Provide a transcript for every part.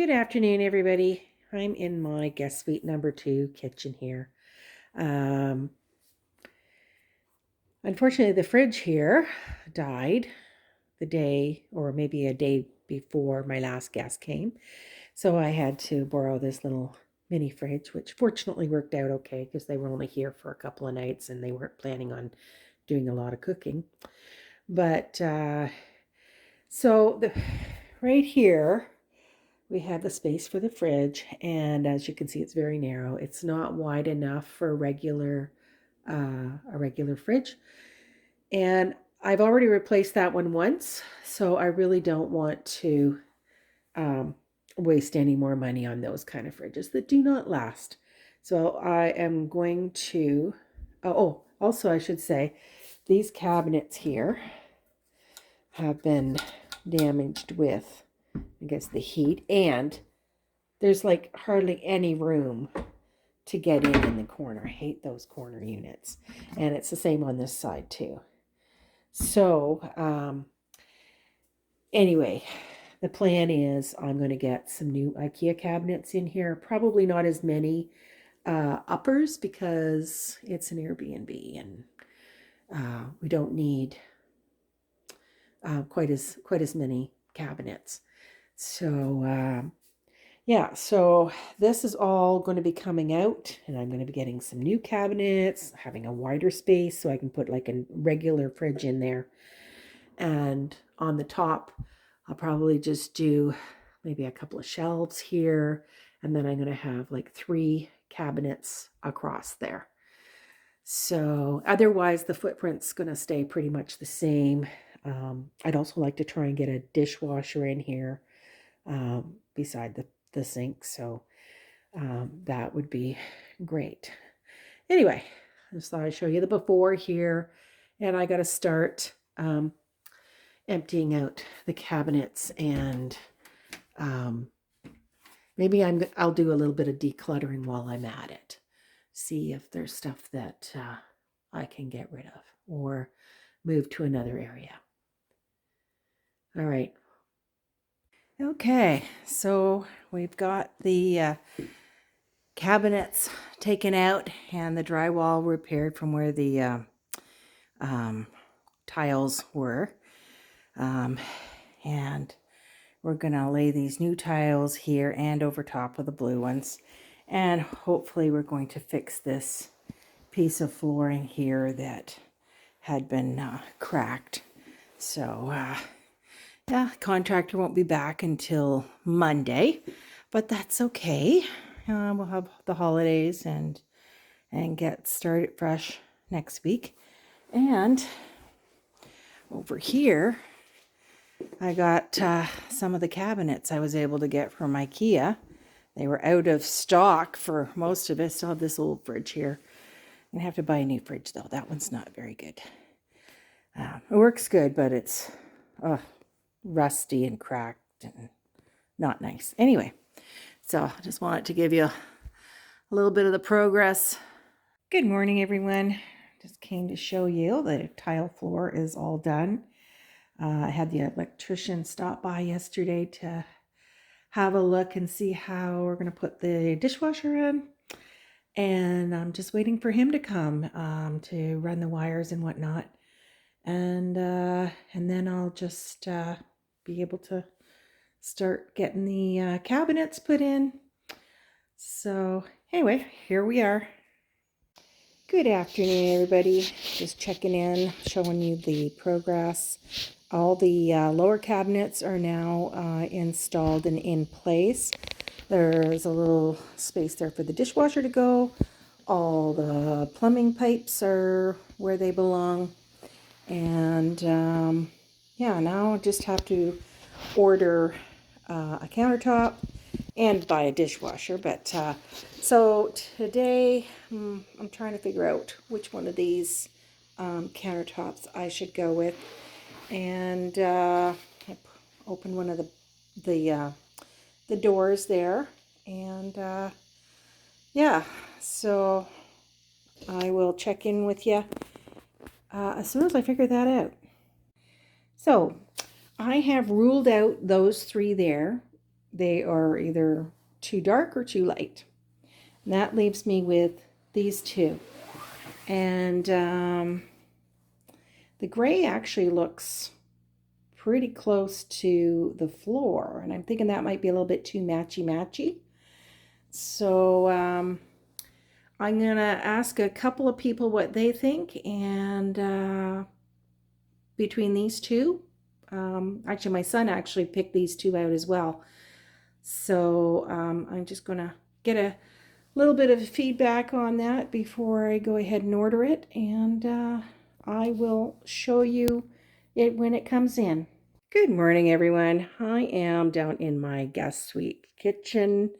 Good afternoon, everybody. I'm in my guest suite number 2 kitchen here. Unfortunately, the fridge here died the day, or maybe a day before my last guest came. So I had to borrow this little mini fridge, which fortunately worked out okay because they were only here for a couple of nights and they weren't planning on doing a lot of cooking. But right here, we have the space for the fridge, and as you can see, it's very narrow. It's not wide enough for a regular fridge. And I've already replaced that one once, so I really don't want to waste any more money on those kind of fridges that do not last. So I am going to, also I should say, these cabinets here have been damaged with, I guess, the heat, and there's like hardly any room to get in the corner. I hate those corner units. And it's the same on this side too. So anyway, the plan is I'm going to get some new IKEA cabinets in here. Probably not as many uppers because it's an Airbnb and we don't need quite as many cabinets. So yeah, so this is all going to be coming out, and I'm going to be getting some new cabinets, having a wider space so I can put like a regular fridge in there. And on the top, I'll probably just do maybe a couple of shelves here, and then I'm going to have like 3 cabinets across there. So otherwise, the footprint's going to stay pretty much the same. I'd also like to try and get a dishwasher in here beside the sink, so that would be great. Anyway, I just thought I'd show you the before here, and I got to start emptying out the cabinets, and maybe I'll do a little bit of decluttering while I'm at it. See if there's stuff that I can get rid of or move to another area. All right. Okay, so we've got the cabinets taken out and the drywall repaired from where the tiles were. And we're gonna lay these new tiles here and over top of the blue ones. And hopefully we're going to fix this piece of flooring here that had been cracked. So yeah, contractor won't be back until Monday, but that's okay. We'll have the holidays and get started fresh next week. And over here, I got some of the cabinets I was able to get from IKEA. They were out of stock for most of it. Still have this old fridge here. I'm gonna have to buy a new fridge though. That one's not very good. It works good, but it's rusty and cracked and not nice. Anyway, so I just wanted to give you a little bit of the progress. Good morning, everyone. Just came to show you the tile floor is all done. I had the electrician stop by yesterday to have a look and see how we're going to put the dishwasher in. And I'm just waiting for him to come to run the wires and whatnot. And then I'll just be able to start getting the cabinets put in. So anyway, here we are. Good afternoon, everybody. Just checking in, showing you the progress. All the lower cabinets are now installed and in place. There's a little space there for the dishwasher to go. All the plumbing pipes are where they belong. And yeah, now I just have to order a countertop and buy a dishwasher. But so today I'm trying to figure out which one of these countertops I should go with. And I opened one of the doors there, and yeah, so I will check in with you as soon as I figure that out. So I have ruled out those 3 there they are either too dark or too light. And that leaves me with these two. And the gray actually looks pretty close to the floor. And I'm thinking that might be a little bit too matchy-matchy. So I'm going to ask a couple of people what they think. And between these two, actually my son actually picked these two out as well. So I'm just going to get a little bit of feedback on that before I go ahead and order it. And I will show you it when it comes in. Good morning, everyone. I am down in my guest suite kitchenette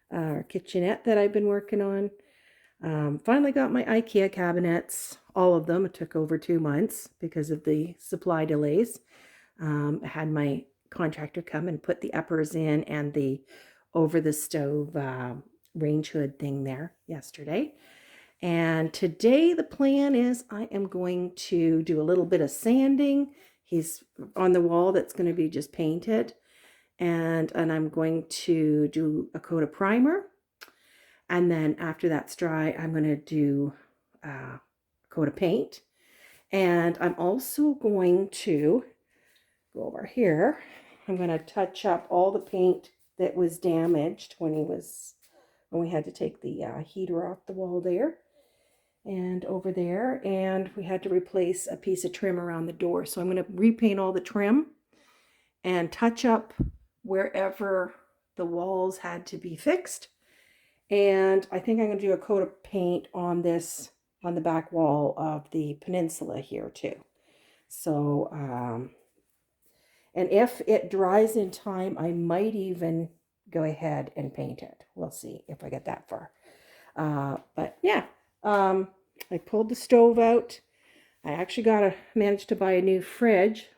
that I've been working on. Finally got my IKEA cabinets, all of them. It took over 2 months because of the supply delays. I had my contractor come and put the uppers in and the over the stove range hood thing there yesterday. And today the plan is I am going to do a little bit of sanding. He's on the wall that's going to be just painted. And I'm going to do a coat of primer. And then after that's dry, I'm going to do a coat of paint. And I'm also going to go over here. I'm going to touch up all the paint that was damaged when we had to take the heater off the wall there. And over there, and we had to replace a piece of trim around the door. So I'm going to repaint all the trim and touch up wherever the walls had to be fixed. And I think I'm going to do a coat of paint on the back wall of the peninsula here too. So, and if it dries in time, I might even go ahead and paint it. We'll see if I get that far. But yeah. I pulled the stove out. I actually managed to buy a new fridge.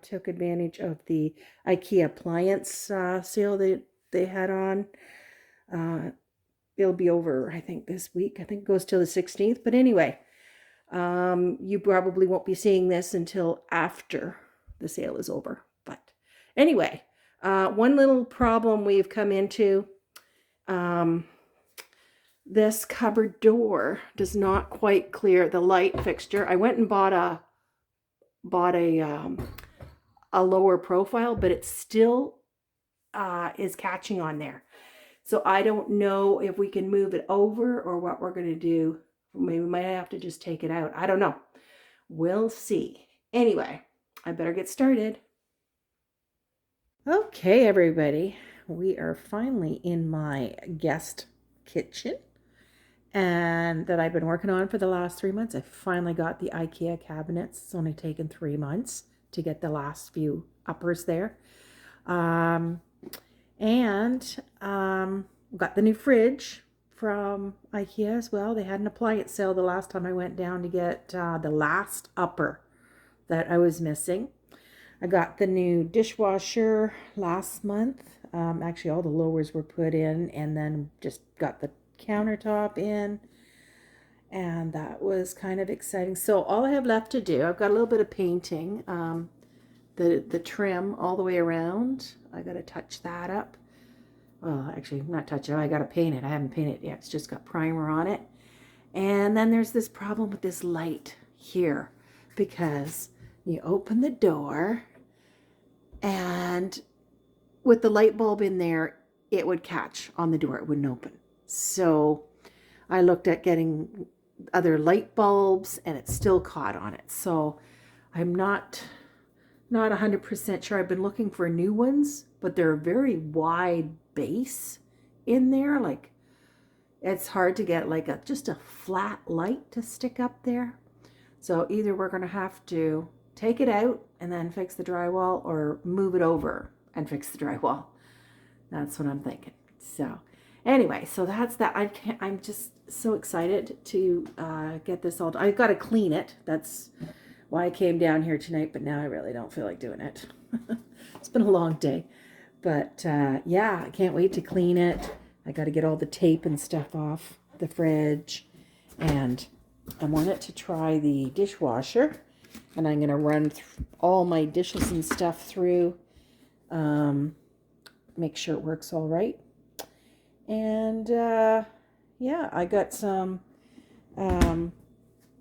Took advantage of the IKEA appliance sale that they had on. It'll be over, I think, this week. I think it goes till the 16th. But anyway, you probably won't be seeing this until after the sale is over. But anyway, one little problem we've come into. This cupboard door does not quite clear the light fixture. I went and bought a lower profile, but it still is catching on there. So I don't know if we can move it over or what we're going to do. Maybe we might have to just take it out. I don't know. We'll see. Anyway, I better get started. Okay, everybody. We are finally in my guest kitchen. And that I've been working on for the last 3 months. I finally got the IKEA cabinets. It's only taken 3 months to get the last few uppers there. Got the new fridge from IKEA as well. They had an appliance sale the last time I went down to get the last upper that I was missing. I got the new dishwasher last month. Actually, all the lowers were put in, and then just got the countertop in, and that was kind of exciting. So all I have left to do, I've got a little bit of painting, the trim all the way around. I got to touch that up. Well, actually not touch it, I got to paint it. I haven't painted it yet. It's just got primer on it. And then there's this problem with this light here, because you open the door and with the light bulb in there, it would catch on the door. It wouldn't open. So I looked at getting other light bulbs and it still caught on it. So I'm not 100% sure. I've been looking for new ones, but they're a very wide base in there. Like, it's hard to get like just a flat light to stick up there. So either we're going to have to take it out and then fix the drywall, or move it over and fix the drywall. That's what I'm thinking. So anyway, so that's that. I'm just so excited to get this all done. I've got to clean it. That's why I came down here tonight, but now I really don't feel like doing it. It's been a long day. But yeah, I can't wait to clean it. I got to get all the tape and stuff off the fridge. And I wanted to try the dishwasher. And I'm going to run all my dishes and stuff through make sure it works all right. And yeah, I got some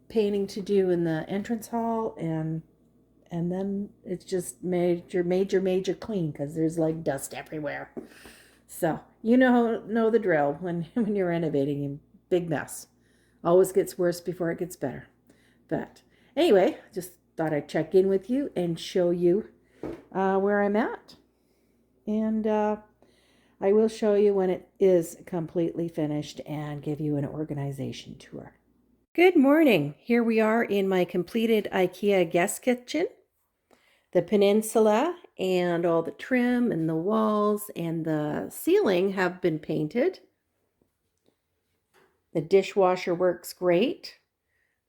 painting to do in the entrance hall, and then it's just major clean because there's like dust everywhere. So you know the drill when when you're renovating. Big mess always gets worse before it gets better. But anyway, just thought I'd check in with you and show you where I'm at. And I will show you when it is completely finished and give you an organization tour. Good morning. Here we are in my completed IKEA guest kitchen. The peninsula and all the trim and the walls and the ceiling have been painted. The dishwasher works great.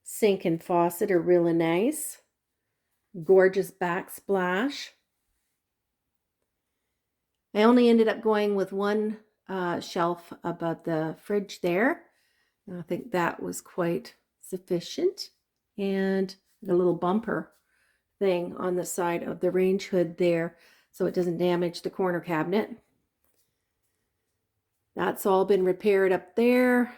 Sink and faucet are really nice. Gorgeous backsplash. I only ended up going with one shelf above the fridge there. I think that was quite sufficient. And a little bumper thing on the side of the range hood there so it doesn't damage the corner cabinet. That's all been repaired up there.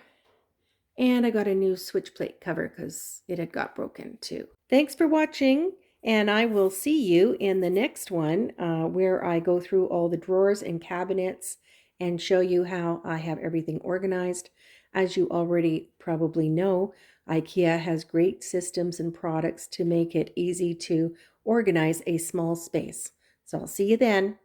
And I got a new switch plate cover because it had got broken too. Thanks for watching, and I will see you in the next one where I go through all the drawers and cabinets and show you how I have everything organized. As you already probably know, IKEA has great systems and products to make it easy to organize a small space. So I'll see you then.